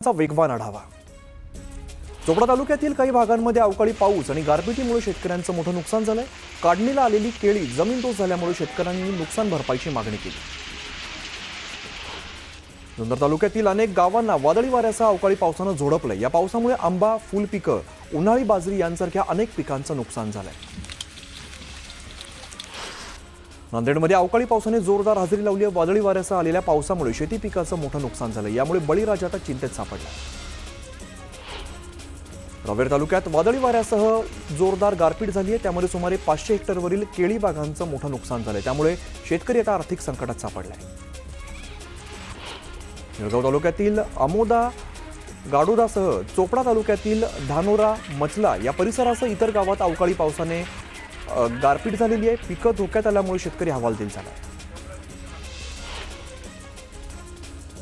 चा वेगवान आढावा। चोपडा तालुक्यातील काही भागांमध्ये अवकाळी पाऊस आणि गारपिटीमुळे शेतकऱ्यांचं मोठं नुकसान झालंय। काढणीला आलेली केळी जमीनदोस्त झाल्यामुळे शेतकऱ्यांनी नुकसान भरपाईची मागणी केली। जुन्नर तालुक्यातील अनेक गावांना वादळी वाऱ्यासह अवकाळी पावसानं झोडपलंय। या पावसामुळे आंबा, फुल पिकं, उन्हाळी बाजरी यांसारख्या अनेक पिकांचं नुकसान झालंय। नांदेडमध्ये अवकाळी पावसाने जोरदार हजेरी लावली आहे। वादळी वाऱ्यासह आलेल्या पावसामुळे शेती पिकाचं मोठं नुकसान झालं। यामुळे बळीराजा आता चिंतेत सापडला। रावेर तालुक्यात वादळी वाऱ्यासह जोरदार गारपीट झाली आहे। त्यामुळे सुमारे 500 हेक्टरवरील केळी बागांचं मोठं नुकसान झालंय। त्यामुळे शेतकरी आता आर्थिक संकटात सापडलाय। निळगाव तालुक्यातील आमोदा, गाडोदासह चोपडा तालुक्यातील धानोरा, मचला या परिसरासह इतर गावात अवकाळी पावसाने गारपीट झालेली आहे। पिकं धोक्यात आल्यामुळे शेतकरी हवालदिल झाला।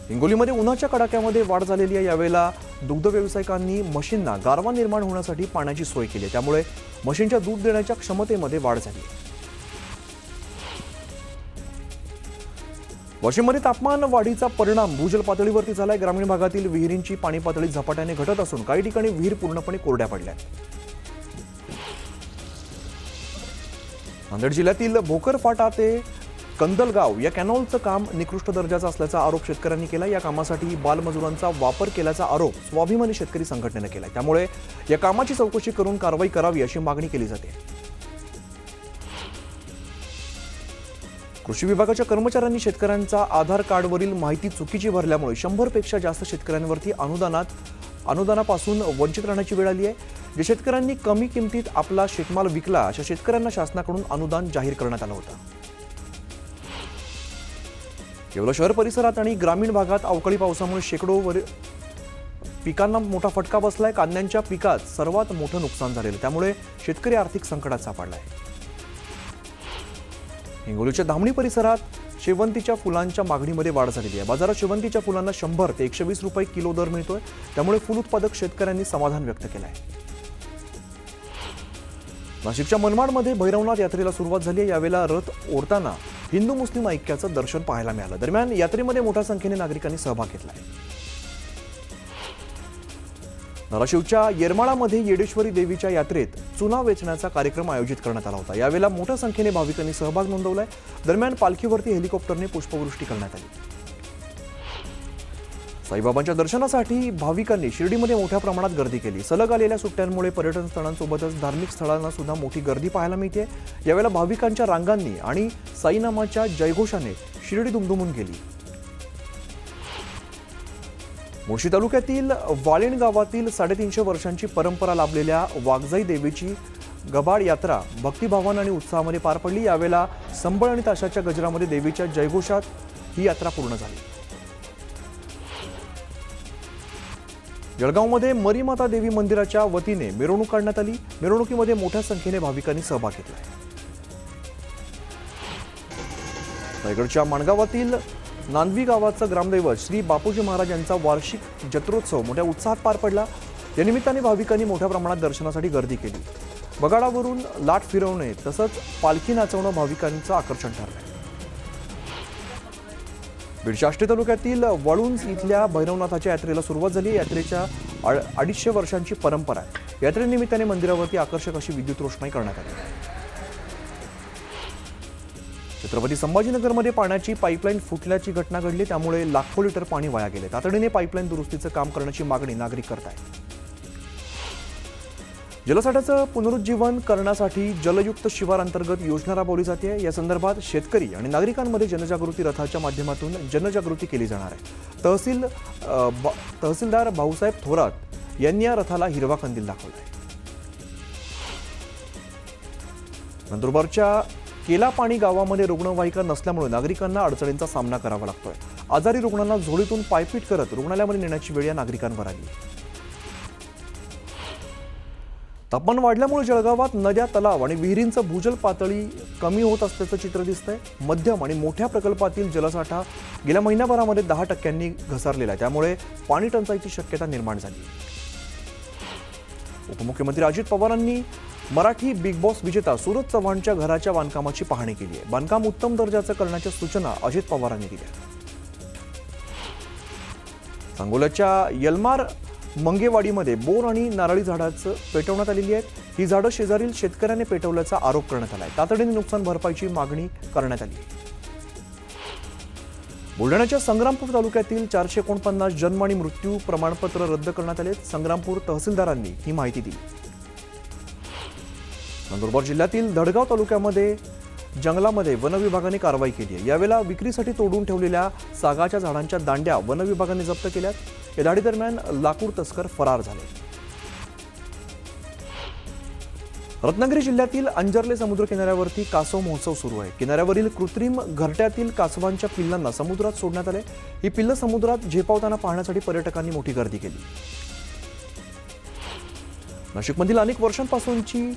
हिंगोलीमध्ये उन्हाच्या कडाक्यामध्ये वाढ झालेली आहे। यावेळेला दुग्ध व्यावसायिकांनी म्हशींना गारवा निर्माण होण्यासाठी पाण्याची सोय केली आहे। त्यामुळे म्हशींच्या दूध देण्याच्या क्षमतेमध्ये वाढ झाली आहे। वाशिममध्ये तापमान वाढीचा परिणाम भूजल पातळीवरती झालाय। ग्रामीण भागातील विहिरींची पाणी पातळी झपाट्याने घटत असून काही ठिकाणी विहीर पूर्णपणे कोरड्या पडल्या आहेत। नांदेड जिल्ह्यातील भोकर फाटा ते कंदलगाव या कॅनॉलचं काम निकृष्ट दर्जाचं असल्याचा आरोप शेतकऱ्यांनी केला। या कामासाठी बालमजुरांचा वापर केल्याचा आरोप स्वाभिमानी शेतकरी संघटनेने केला। त्यामुळे या कामाची चौकशी करून कारवाई करावी अशी मागणी केली जाते। कृषी विभागाच्या कर्मचाऱ्यांनी शेतकऱ्यांचा आधार कार्डवरील माहिती चुकीची भरल्यामुळे 100 पेक्षा जास्त शेतकऱ्यांवरती अनुदानापासून वंचित राहण्याची वेळ आली आहे। जे शेतकऱ्यांनी कमी किमतीत आपला शेतमाल विकला अशा शेतकऱ्यांना शासनाकडून अनुदान जाहीर करण्यात आलं होतं। केवळ शहर परिसरात आणि ग्रामीण भागात अवकाळी पावसामुळे शेकडो पिकांना मोठा फटका बसलाय। कांद्यांच्या पिकात सर्वात मोठं नुकसान झालेलं, त्यामुळे शेतकरी आर्थिक संकटात सापडलाय। हिंगोलीच्या धामणी परिसरात शेवंतीच्या फुलांच्या मागणीमध्ये वाढ झालेली आहे। बाजारात शेवंतीच्या फुलांना 100 ते 120 रुपये किलो दर मिळतोय। त्यामुळे फुल उत्पादक शेतकऱ्यांनी समाधान व्यक्त केलं आहे। नाशिकच्या मनमाडमध्ये भैरवनाथ यात्रेला सुरुवात झाली आहे। यावेळेला रथ ओढताना हिंदू मुस्लिम ऐक्याचं दर्शन पाहायला मिळालं। दरम्यान यात्रेमध्ये मोठ्या संख्येने नागरिकांनी सहभाग घेतला आहे। धाराशिवच्या येरमाळामध्ये येडेश्वरी देवीच्या यात्रेत चुना वेचण्याचा कार्यक्रम आयोजित करण्यात आला होता। यावेळेला मोठ्या संख्येने भाविकांनी सहभाग नोंदवलाय। दरम्यान पालखीवरती हेलिकॉप्टरने पुष्पवृष्टी करण्यात आली। साईबाबांच्या दर्शनासाठी भाविकांनी शिर्डीमध्ये मोठ्या प्रमाणात गर्दी केली। सलग आलेल्या सुट्ट्यांमुळे पर्यटन स्थळांसोबतच धार्मिक स्थळांना सुद्धा मोठी गर्दी पाहायला मिळते। यावेळेला भाविकांच्या रांगांनी आणि साईनामाच्या जयघोषाने शिर्डी दुमदुमून गेली। मुळशी तालुक्यातील वाळीण गावातील 350 वर्षांची परंपरा लाभलेल्या वाघजाई देवीची गबाड यात्रा भक्तिभावानं आणि उत्साहामध्ये पार पडली। यावेळेला संबळ आणि ताशाच्या गजरामध्ये देवीच्या जयघोषात ही यात्रा पूर्ण झाली। जळगावमध्ये मरीमाता देवी मंदिराच्या वतीने मिरवणूक काढण्यात आली। मिरवणुकीमध्ये मोठ्या संख्येने भाविकांनी सहभाग घेतला। रायगडच्या माणगावातील नांदवी गावाचं ग्रामदैवत श्री बापूजी महाराज यांचा वार्षिक जत्रोत्सव मोठ्या उत्साहात पार पडला। या निमित्ताने भाविकांनी मोठ्या प्रमाणात दर्शनासाठी गर्दी केली। बगाडावरून लाट फिरवणे तसंच पालखी नाचवणं भाविकांचं आकर्षण ठरलंय। बीडच्या आष्टे तालुक्यातील वळुंज इथल्या भैरवनाथाच्या यात्रेला सुरुवात झाली। यात्रेच्या 250 वर्षांची परंपरा आहे। यात्रेनिमित्ताने मंदिरावरती आकर्षक अशी विद्युत रोषणाई करण्यात आली। छत्रपती संभाजीनगरमध्ये पाण्याची पाईपलाईन फुटल्याची घटना घडली। त्यामुळे लाखो लिटर पाणी वाया गेले। तातडीने पाईपलाईन दुरुस्तीचं काम करण्याची मागणी नागरिक करत आहेत। जलसाठ्याचं पुनरुज्जीवन करण्यासाठी जलयुक्त शिवार अंतर्गत योजना राबवली जाते। या संदर्भात शेतकरी आणि नागरिकांमध्ये जनजागृती रथाच्या माध्यमातून जनजागृती केली जाणार आहे। तहसीलदार भाऊसाहेब थोरात यांनी या रथाला हिरवा कंदील दाखवला आहे। नंदुरबारच्या केलापाणी गावामध्ये रुग्णवाहिका नसल्यामुळे नागरिकांना अडचणींचा सामना करावा लागतोय। आजारी रुग्णांना झोळीतून पायपीट करत रुग्णालयामध्ये नेण्याची वेळ या नागरिकांवर आली। तापमान वाढल्यामुळे जळगावात नद्या, तलाव आणि विहिरींचं भूजल पातळी कमी होत असल्याचं चित्र दिसतंय। मध्यम आणि मोठ्या प्रकल्पातील जलसाठा गेल्या महिन्याभरामध्ये 10% घसरलेला आहे। त्यामुळे पाणी टंचाईची शक्यता निर्माण झाली। उपमुख्यमंत्री अजित पवारांनी मराठी बिग बॉस विजेता सूरज चव्हाणच्या घराच्या बांधकामाची पाहणी केली आहे। बांधकाम उत्तम दर्जाचं करण्याच्या सूचना अजित पवारांनी दिल्या। सांगोल्याच्या यलमार मंगेवाडीमध्ये बोर आणि नारळी झाडाचं पेटवण्यात आलेली आहेत. ही झाडं शेजारील शेतकऱ्याने पेटवल्याचा आरोप करण्यात आलाय. तातडीने नुकसान भरपाईची मागणी करण्यात आली. बुलढाण्याच्या संग्रामपूर तालुक्यातील 449 जन्म आणि मृत्यू प्रमाणपत्र रद्द करण्यात आले. संग्रामपूर तहसीलदारांनी ही माहिती दिली. नंदुरबार जिल्ह्यातील धडगाव तालुक्यामध्ये जंगलामध्ये वन विभागाने कारवाई केली आहे. यावेळेला विक्रीसाठी तोडून ठेवलेल्या सागाच्या झाडांच्या दांड्या वन विभागाने जप्त केल्यात. या दाढीदरम्यान लाकूड तस्कर फरार झाले. रत्नागिरी जिल्ह्यातील अंजर्ले समुद्र किनाऱ्यावरती कासव महोत्सव सुरू आहे. किनाऱ्यावरील कृत्रिम घरट्यातील कासवांच्या पिल्लांना समुद्रात सोडण्यात आले. ही पिल्लं समुद्रात झेपावताना पाहण्यासाठी पर्यटकांनी मोठी गर्दी केली. नाशिकमधील अनेक वर्षांपासूनची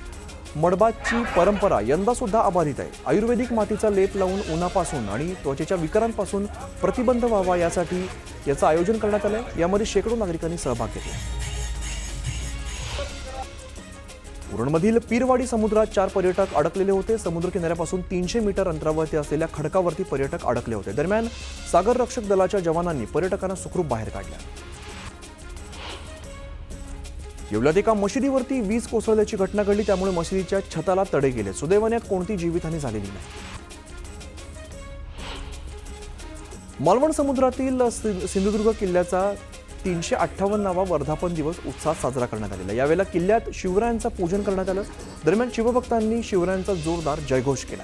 मडबाची परंपरा यंदा सुद्धा अबाधित आहे. आयुर्वेदिक मातीचा लेप लावून उन्हापासून आणि त्वचेच्या विकारांपासून प्रतिबंध व्हावा यासाठी याचं आयोजन करण्यात आलंय. यामध्ये शेकडो नागरिकांनी सहभाग घेतला. उरणमधील पीरवाडी समुद्रात 4 पर्यटक अडकलेले होते. समुद्र किनाऱ्यापासून 300 मीटर अंतरावरती असलेल्या खडकावरती पर्यटक अडकले होते. दरम्यान सागर रक्षक दलाच्या जवानांनी पर्यटकांना सुखरूप बाहेर काढलं. येवल्यात एका मशिदीवरती वीज कोसळल्याची घटना घडली. त्यामुळे मशिदीच्या छताला तडे गेले. सुदैवाने यात कोणती जीवितहानी झालेली नाही. मालवण समुद्रातील सिंधुदुर्ग किल्ल्याचा 358वा वर्धापन दिवस उत्साहात साजरा करण्यात आलेला. यावेळेला किल्ल्यात शिवरायांचं पूजन करण्यात आलं. दरम्यान शिवभक्तांनी शिवरायांचा जोरदार जयघोष केला.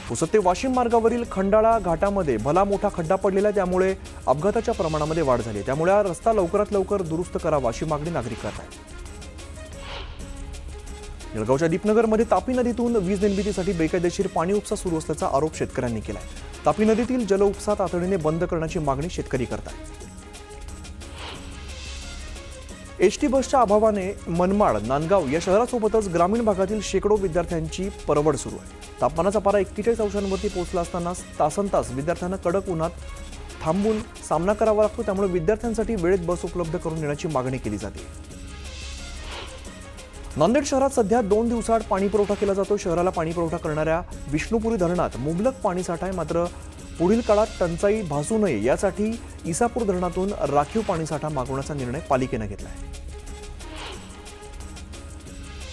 पुसद ते वाशिम मार्गावरील खंडाळा घाटामध्ये भला मोठा खड्डा पडलेला. त्यामुळे अपघाताच्या प्रमाणामध्ये वाढ झाली. त्यामुळे हा रस्ता लवकरात लवकर दुरुस्त करावा अशी मागणी नागरिक करत आहेत. जळगावच्या दीपनगरमध्ये तापी नदीतून वीज निर्मितीसाठी बेकायदेशीर पाणी उपसा सुरू असल्याचा आरोप शेतकऱ्यांनी केलाय. तापी नदीतील जल उपसा तातडीने बंद करण्याची मागणी शेतकरी करतात. एसटी बसच्या अभावाने मनमाड, नांदगाव या शहरासोबतच ग्रामीण भागातील शेकडो विद्यार्थ्यांची परवड सुरू आहे. तापमानाचा पारा 41 अंशांवरती पोहोचला असताना तासनतास विद्यार्थ्यांना कडक उन्हात थांबून सामना करावा लागतो. त्यामुळे विद्यार्थ्यांसाठी वेळेत बस उपलब्ध करून देण्याची मागणी केली जाते. नांदेड शहरात सध्या 2 दिवसाआड पाणी पुरवठा केला जातो. शहराला पाणी पुरवठा करणाऱ्या विष्णुपुरी धरणात मुबलक पाणीसाठा आहे. मात्र पुढील काळात टंचाई भासू नये यासाठी इसापूर धरणातून राखीव पाणीसाठा मागवण्याचा निर्णय पालिकेने घेतला आहे.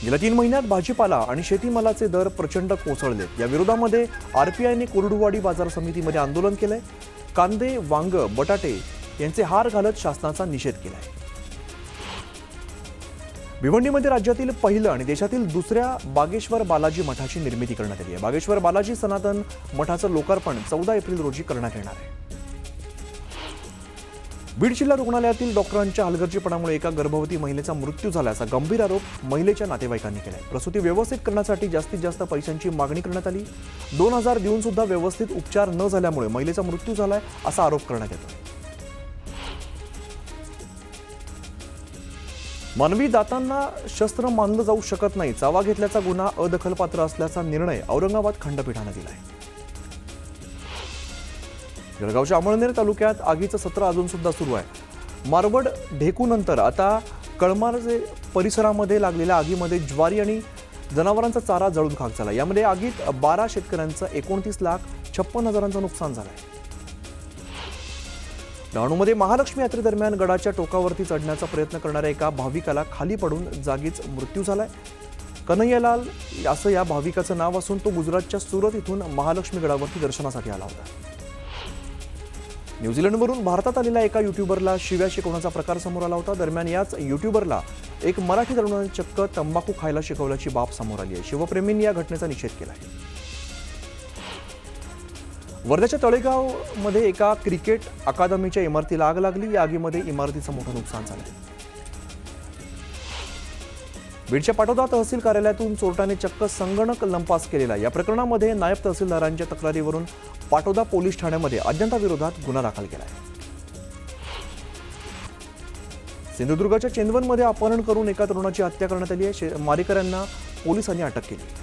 गेल्या 3 महिन्यात भाजीपाला आणि शेतीमालाचे दर प्रचंड कोसळले. या विरोधामध्ये आरपीआयने कोरडूवाडी बाजार समितीमध्ये आंदोलन केलंय. कांदे, वांग, बटाटे यांचे हार घालत शासनाचा निषेध केलाय. भिवंडीमध्ये राज्यातील पहिलं आणि देशातील दुसऱ्या बागेश्वर बालाजी मठाची निर्मिती करण्यात आली आहे. बागेश्वर बालाजी सनातन मठाचं लोकार्पण 14 एप्रिल रोजी करण्यात येणार आहे. बीड जिल्हा रुग्णालयातील डॉक्टरांच्या हलगर्जीपणामुळे एका गर्भवती महिलेचा मृत्यू झाल्याचा गंभीर आरोप महिलेच्या नातेवाईकांनी केलाय. प्रसूती व्यवस्थित करण्यासाठी जास्तीत जास्त पैशांची मागणी करण्यात आली. 2000 देऊन सुद्धा व्यवस्थित उपचार न झाल्यामुळे महिलेचा मृत्यू झालाय असा आरोप करण्यात येतो. मानवी दातांना शस्त्र मानलं जाऊ शकत नाही. चावा घेतल्याचा गुन्हा अदखलपात्र असल्याचा निर्णय औरंगाबाद खंडपीठाने दिलाय. जळगावच्या अमळनेर तालुक्यात आगीचं सत्र अजून सुद्धा सुरू आहे. मारवड ढेकूनंतर आता कळमारचे परिसरामध्ये लागलेल्या आगीमध्ये ज्वारी आणि जनावरांचा चारा जळून खाक झाला. यामध्ये आगीत 12 शेतकऱ्यांचं 29,56,000चं नुकसान झालंय. डहाणूमध्ये महालक्ष्मी यात्रेदरम्यान गडाच्या टोकावरती चढण्याचा प्रयत्न करणाऱ्या एका भाविकाला खाली पडून जागीच मृत्यू झालाय. कन्हैयालाल असं या भाविकाचं नाव असून तो गुजरातच्या सुरत इथून महालक्ष्मी गडावरती दर्शनासाठी आला होता. न्यूझीलंडवरून भारतात आलेल्या एका युट्यूबरला शिव्या शिकवण्याचा प्रकार समोर आला होता. दरम्यान याच युट्यूबरला एक मराठी तरुणाने चक्क तंबाखू खायला शिकवल्याची बाब समोर आली आहे. शिवप्रेमींनी या घटनेचा निषेध केला आहे. वर्ध्याच्या तळेगावमध्ये एका क्रिकेट अकादमीच्या इमारतीला आग लागली. या आगीमध्ये इमारतीचं मोठं नुकसान झालं. बीडच्या पाटोदा तहसील कार्यालयातून चोरट्याने चक्क संगणक लंपास केलेला. या प्रकरणामध्ये नायब तहसीलदारांच्या तक्रारीवरून पाटोदा पोलीस ठाण्यामध्ये अज्ञाताविरोधात गुन्हा दाखल केला आहे. सिंधुदुर्गच्या चेंदवनमध्ये अपहरण करून एका तरुणाची हत्या करण्यात आली आहे. मारेकऱ्यांना पोलिसांनी अटक केली.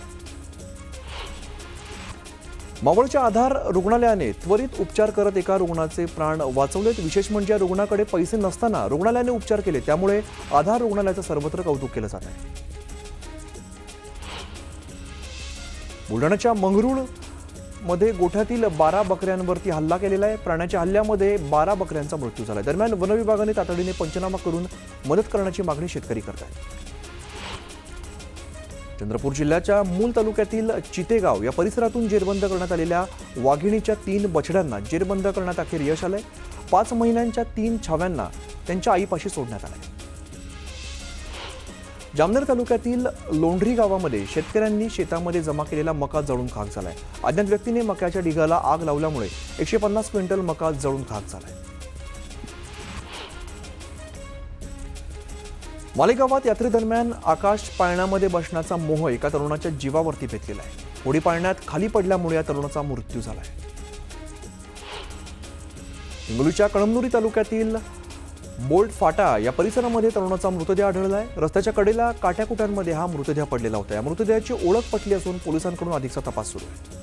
मावळच्या आधार रुग्णालयाने त्वरित उपचार करत एका रुग्णाचे प्राण वाचवलेत. विशेष म्हणजे रुग्णाकडे पैसे नसताना रुग्णालयाने उपचार केले. त्यामुळे आधार रुग्णालयाचं सर्वत्र कौतुक केलं जात आहे. बुलढाण्याच्या मंगरुळ मध्ये गोठ्यातील 12 बकऱ्यांवरती हल्ला केलेला आहे. प्राण्याच्या हल्ल्यामध्ये 12 बकऱ्यांचा मृत्यू झाला. दरम्यान वन विभागाने तातडीने पंचनामा करून मदत करण्याची मागणी शेतकरी करत आहेत. चंद्रपूर जिल्ह्याच्या मूल तालुक्यातील चितेगाव या परिसरातून जेरबंद करण्यात आलेल्या वाघिणीच्या 3 बछड्यांना जेरबंद करण्यात अखेर यश आलंय. 5 महिन्यांच्या 3 छाव्यांना त्यांच्या आईपाशी सोडण्यात आलंय. जामनेर तालुक्यातील लोंढरी गावामध्ये शेतकऱ्यांनी शेतामध्ये जमा केलेला मका जळून खाक झालाय. अज्ञात व्यक्तीने मक्याच्या ढिगाला आग लावल्यामुळे 150 क्विंटल मका जळून खाक झालाय. मालेगावात यात्रेदरम्यान आकाश पाळण्यामध्ये बसण्याचा मोह एका तरुणाच्या जीवावरती बेतलेला आहे. होडी पाळण्यात खाली पडल्यामुळे या तरुणाचा मृत्यू झालाय. हिंगोलीच्या कळमनुरी तालुक्यातील बोल्ट फाटा या परिसरामध्ये तरुणाचा मृतदेह आढळलाय. रस्त्याच्या कडेला काट्याकुट्यांमध्ये हा मृतदेह पडलेला होता. या मृतदेहाची ओळख पटली असून पोलिसांकडून अधिकचा तपास सुरू आहे.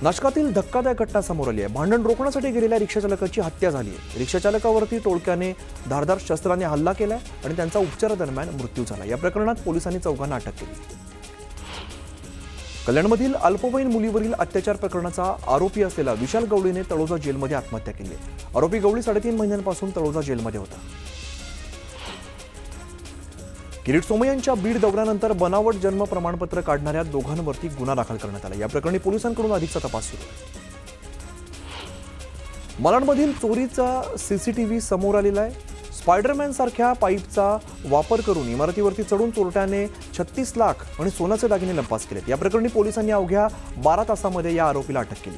नाशकातील धक्कादायक घटना समोर आली आहे. भांडण रोखण्यासाठी गेलेल्या रिक्षाचालकाची हत्या झाली आहे. रिक्षाचालकावरती टोळक्याने धारदार शस्त्राने हल्ला केलाय आणि त्यांचा उपचारादरम्यान मृत्यू झाला. या प्रकरणात पोलिसांनी 4 अटक केली. कल्याणमधील अल्पवयीन मुलीवरील अत्याचार प्रकरणाचा आरोपी असलेला विशाल गवळीने तळोजा जेलमध्ये आत्महत्या केली आहे. आरोपी गवळी 3.5 महिन्यांपासून तळोजा जेलमध्ये होता. किरीट सोमय्यांच्या बीड दौऱ्यानंतर बनावट जन्म प्रमाणपत्र काढणाऱ्या दोघांवरती गुन्हा दाखल करण्यात आला. या प्रकरणी पोलिसांकडून अधिकचा तपास सुरू आहे. मालाडमधील चोरीचा सीसीटीव्ही समोर आलेला आहे. स्पायडरमॅन सारख्या पाईपचा वापर करून इमारतीवरती चढून चोरट्याने 36 लाख आणि सोन्याचे दागिने लंपास केलेत. या प्रकरणी पोलिसांनी अवघ्या 12 तासामध्ये या आरोपीला अटक केली.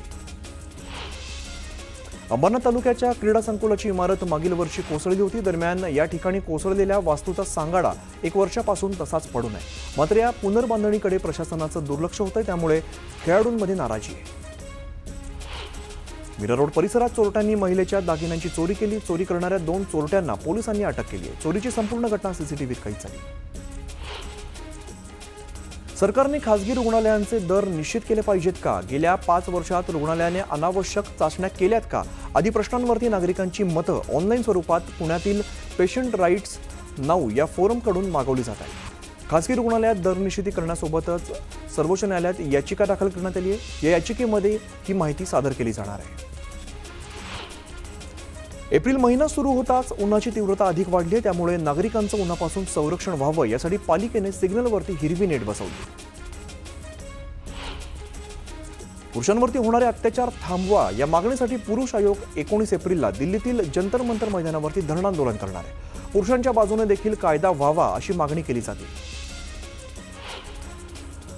अंबरनाथ तालुक्याच्या क्रीडा संकुलाची इमारत मागील वर्षी कोसळली होती. दरम्यान या ठिकाणी कोसळलेल्या वास्तूचा सांगाडा 1 वर्षापासून तसाच पडून आहे. मात्र या पुनर्बांधणीकडे प्रशासनाचं दुर्लक्ष होतंय, त्यामुळे खेळाडूंमध्ये नाराजी आहे. मीरा रोड परिसरात चोरट्यांनी महिलेच्या दागिन्यांची चोरी केली. चोरी करणाऱ्या 2 चोरट्यांना पोलिसांनी अटक केली आहे. चोरीची संपूर्ण घटना सीसीटीव्हीत कैद झाली. सरकारने खासगी रुग्णालयांचे दर निश्चित केले पाहिजेत का? गेल्या 5 वर्षात रुग्णालयाने अनावश्यक चाचण्या केल्यात का? आदी प्रश्नांवरती नागरिकांची मतं ऑनलाईन स्वरूपात पुण्यातील पेशंट राईट्स नाऊ या फोरमकडून मागवली जात आहेत. खासगी रुग्णालयात दर निश्चिती करण्यासोबतच सर्वोच्च न्यायालयात याचिका दाखल करण्यात आली आहे. या याचिकेमध्ये ही माहिती सादर केली जाणार आहे. एप्रिल महिना सुरू होताच उन्हाची तीव्रता अधिक वाढली आहे. त्यामुळे नागरिकांचं उन्हापासून संरक्षण व्हावं यासाठी पालिकेने सिग्नलवरती हिरवी नेट बसवली. पुरुषांवरती होणारे अत्याचार थांबवा या मागणीसाठी पुरुष आयोग 19 एप्रिलला दिल्लीतील जंतर मंतर मैदानावरती धरण आंदोलन करणार आहे. पुरुषांच्या बाजूने देखील कायदा व्हावा अशी मागणी केली जाते.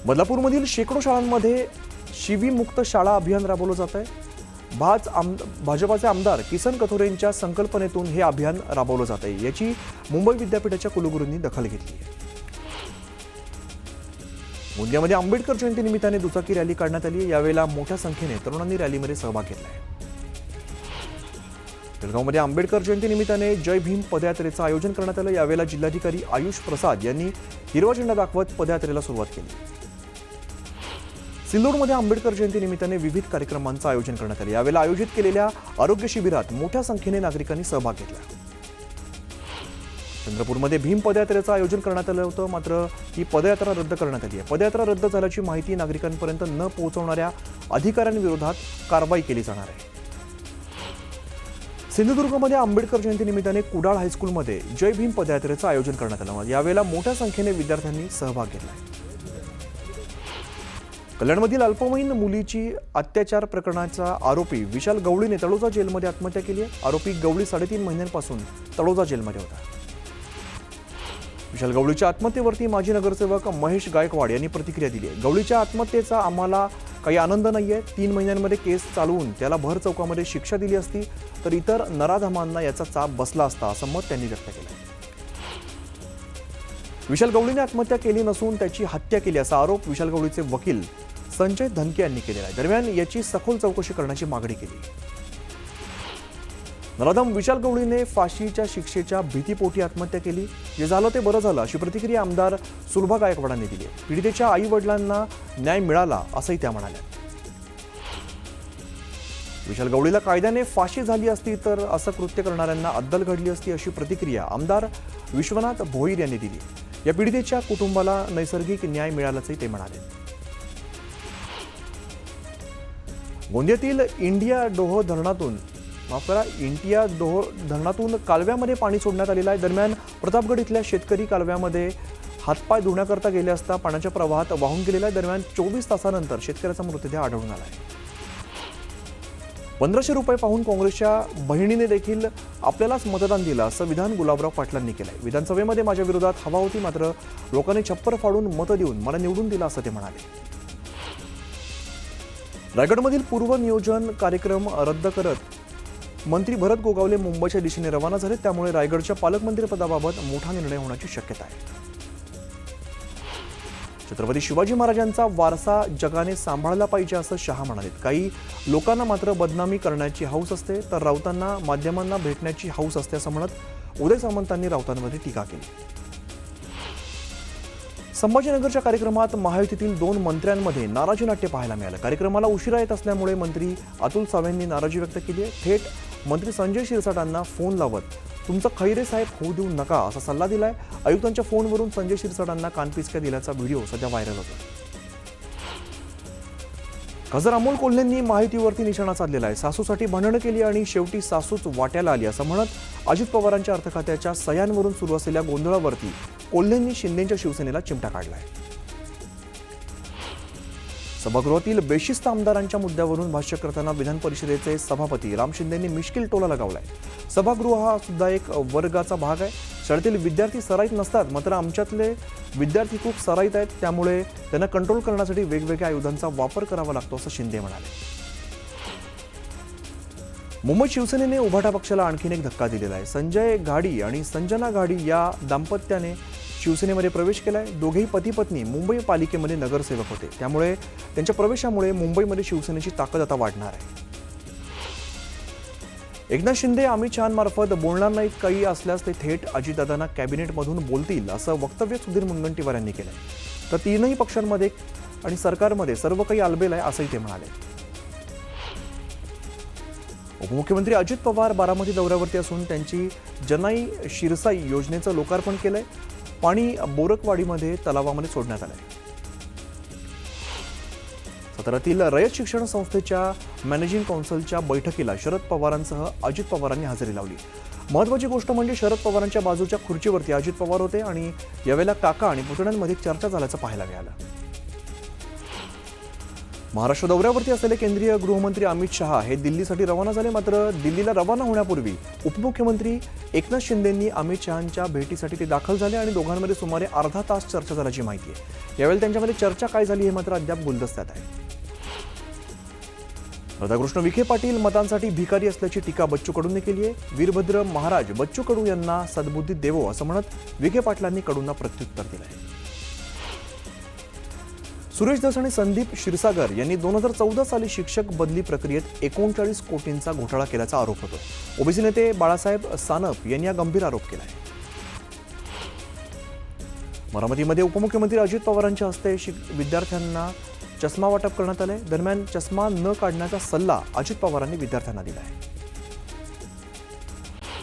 बदलापूरमधील शेकडो शाळांमध्ये शिवी मुक्त शाळा अभियान राबवलं जात आहे. भाजपाचे आमदार किसन कथोरेंच्या संकल्पनेतून हे अभियान राबवलं जात आहे. याची मुंबई विद्यापीठाच्या कुलगुरूंनी दखल घेतली आहे. गोंदियामध्ये आंबेडकर जयंती निमित्ताने दुचाकी रॅली काढण्यात आली. यावेळेला मोठ्या संख्येने तरुणांनी रॅलीमध्ये सहभाग घेतलाय. बेळगावमध्ये आंबेडकर जयंती निमित्ताने जय भीम पदयात्रेचं आयोजन करण्यात आलं. यावेळेला जिल्हाधिकारी आयुष प्रसाद यांनी हिरवा झेंडा दाखवत पदयात्रेला सुरुवात केली. सिल्लोडमध्ये आंबेडकर जयंती निमित्ताने विविध कार्यक्रमांचं आयोजन करण्यात आलं. यावेळेला आयोजित केलेल्या आरोग्य शिबिरात मोठ्या संख्येने नागरिकांनी सहभाग घेतला. चंद्रपूरमध्ये भीम पदयात्रेचं आयोजन करण्यात आलं होतं, मात्र ही पदयात्रा रद्द करण्यात आली आहे. पदयात्रा रद्द झाल्याची माहिती नागरिकांपर्यंत न पोहोचवणाऱ्या अधिकाऱ्यांविरोधात कारवाई केली जाणार आहे. सिंधुदुर्गमध्ये आंबेडकर जयंती निमित्ताने कुडाळ हायस्कूलमध्ये जय भीम पदयात्रेचं आयोजन करण्यात आलं. यावेळेला मोठ्या संख्येने विद्यार्थ्यांनी सहभाग घेतला. कल्याणमधील अल्पवयीन मुलीची अत्याचार प्रकरणाचा आरोपी विशाल गवळीने तळोजा जेलमध्ये आत्महत्या केली आहे. आरोपी गवळी 3.5 महिन्यांपासून तळोजा जेलमध्ये होता. विशाल गवळीच्या आत्महत्येवरती माजी नगरसेवक महेश गायकवाड यांनी प्रतिक्रिया दिली आहे. गवळीच्या आत्महत्येचा आम्हाला काही आनंद नाहीये. 3 महिन्यांमध्ये केस चालवून त्याला भर चौकामध्ये शिक्षा दिली असती तर इतर नराधमांना याचा चाप बसला असता, असं मत त्यांनी व्यक्त केलं. विशाल गवळीने आत्महत्या केली नसून त्याची हत्या केली असा आरोप विशाल गवळीचे वकील संजय धनके यांनी केलेला आहे. दरम्यान याची सखोल चौकशी करण्याची मागणी केली. नराधम विशाल गवळीने फाशीच्या शिक्षेच्या भीतीपोटी आत्महत्या केली. जे झालं ते बरं झालं अशी प्रतिक्रिया आमदार सुलभा गायकवाडांनी दिली. पीडितेच्या आई वडिलांना न्याय मिळाला असंही त्या म्हणाल्या. विशाल गवळीला कायद्याने फाशी झाली असती तर असं कृत्य करणाऱ्यांना अद्दल घडली असती अशी प्रतिक्रिया आमदार विश्वनाथ भोईर यांनी दिली. या पीडितेच्या कुटुंबाला नैसर्गिक न्याय मिळाल्याचंही ते म्हणाले. गोंदियातील इंडिया डोह धरणातून कालव्यामध्ये पाणी सोडण्यात आलेलं आहे. दरम्यान प्रतापगड इथल्या शेतकरी कालव्यामध्ये हातपाय धुण्याकरता गेले असता पाण्याच्या प्रवाहात वाहून गेलेला आहे. दरम्यान 24 तासानंतर शेतकऱ्याचा मृतदेह आढळून आला आहे. 1500 रुपये पाहून काँग्रेसच्या बहिणीने देखील आपल्यालाच मतदान दिलं असं विधान गुलाबराव पाटलांनी केलंय. विधानसभेमध्ये माझ्या विरोधात हवा होती, मात्र लोकांनी छप्पर फाडून मतं देऊन मला निवडून दिलं असं ते म्हणाले. रायगडमधील पूर्व नियोजन कार्यक्रम रद्द करत मंत्री भरत गोगावले मुंबईच्या दिशेने रवाना झाले. त्यामुळे रायगडच्या पालकमंत्रीपदाबाबत मोठा निर्णय होण्याची शक्यता आहे. छत्रपती शिवाजी महाराजांचा वारसा जगाने सांभाळला पाहिजे असं शहा म्हणाले. काही लोकांना मात्र बदनामी करण्याची हौस असते, तर राऊतांना माध्यमांना भेटण्याची हौस असते असं म्हणत उदय सामंतांनी राऊतांवरती टीका केली. संभाजीनगरच्या कार्यक्रमात महायुतीतील 2 मंत्र्यांमध्ये नाराजी नाट्य पाहायला मिळालं. कार्यक्रमाला उशिरा येत असल्यामुळे मंत्री अतुल सावेंनी नाराजी व्यक्त केली आहे. थेट मंत्री संजय शिरसाटांना फोन लावत तुमचं खैरे साहेब होऊ देऊ नका असा सल्ला दिलाय. आयुक्तांच्या फोनवरून संजय शिरसाटांना कानपिचक्या दिल्याचा व्हिडिओ सध्या व्हायरल होतो. खासदार अमोल कोल्हेंनी महायुतीवरती निशाणा साधलेला आहे. सासूसाठी भांडणं केली आणि शेवटी सासूच वाट्याला आली असं म्हणत अजित पवारांच्या अर्थखात्याच्या सह्यांवरून सुरू असलेल्या गोंधळावरती कोल्हेंनी शिंदेच्या शिवसेनेला चिमटा काढलाय. सभागृहातील बेशिस्त आमदारांच्या मुद्द्यावरून भाष्य करताना विधान परिषदेचे सभापती राम शिंदेंनी मिश्किल टोला लगावलाय. सभागृह हा सुद्धा एक वर्गाचा भाग आहे. शाळेतील विद्यार्थी सराईत नसतात, मात्र आमच्यातले विद्यार्थी खूप सराईत आहेत. त्यामुळे त्यांना कंट्रोल करण्यासाठी वेगवेगळ्या आयुधांचा वापर करावा लागतो असं शिंदे म्हणाले. मुंबईत शिवसेनेने उभाटा पक्षाला आणखीन एक धक्का दिलेला आहे. संजय घाडी आणि संजना घाडी या दाम्पत्याने शिवसेनेमध्ये प्रवेश केलाय. दोघेही पती पत्नी मुंबई पालिकेमध्ये नगरसेवक होते. त्यामुळे त्यांच्या प्रवेशामुळे मुंबईमध्ये शिवसेनेची ताकद आता वाढणार आहे. एकनाथ शिंदे अमित शहांमार्फत बोलणार नाहीत, काही असल्यास ते थेट अजितदादांना कॅबिनेटमधून बोलतील असं वक्तव्य सुधीर मुनगंटीवार यांनी केलंय. तर तीनही पक्षांमध्ये आणि सरकारमध्ये सर्व काही आलबेल आहे असंही ते म्हणाले. उपमुख्यमंत्री अजित पवार बारामती दौऱ्यावरती असून त्यांची जनाई शिरसाई योजनेचं लोकार्पण केलंय. पाणी बोरकवाडीमध्ये तलावामध्ये सोडण्यात आलंय. साताऱ्यातील रयत शिक्षण संस्थेच्या मॅनेजिंग काउन्सिलच्या बैठकीला शरद पवारांसह अजित पवारांनी हजेरी लावली. महत्त्वाची गोष्ट म्हणजे शरद पवारांच्या बाजूच्या खुर्चीवरती अजित पवार होते आणि यावेळेला काका आणि पुतण्यांमध्ये चर्चा झाल्याचं पाहायला मिळालं. महाराष्ट्र दौऱ्यावरती असलेले केंद्रीय गृहमंत्री अमित शहा हे दिल्लीसाठी रवाना झाले. मात्र दिल्लीला रवाना होण्यापूर्वी उपमुख्यमंत्री एकनाथ शिंदेंनी अमित शहांच्या भेटीसाठी ते दाखल झाले आणि दोघांमध्ये सुमारे अर्धा तास चर्चा झाल्याची माहिती आहे. यावेळी त्यांच्यामध्ये चर्चा काय झाली हे मात्र अद्याप गुलदस्त्यात आहे. राधाकृष्ण विखे पाटील मतांसाठी भिकारी असल्याची टीका बच्चू कडूंनी केली आहे. वीरभद्र महाराज बच्चू कडू यांना सद्बुद्धी देवो असं म्हणत विखे पाटलांनी कडूंना प्रत्युत्तर दिलं आहे. सुरेश धस आणि संदीप क्षीरसागर यांनी 2014 साली शिक्षक बदली प्रक्रियेत 39 कोटींचा घोटाळा केल्याचा आरोप होतो. ओबीसी नेते बाळासाहेब सानप यांनी हा गंभीर आरोप केला आहे. बारामतीमध्ये उपमुख्यमंत्री अजित पवारांच्या हस्ते विद्यार्थ्यांना चष्मा वाटप करण्यात आले. दरम्यान चष्मा न काढण्याचा सल्ला अजित पवारांनी विद्यार्थ्यांना दिला आहे.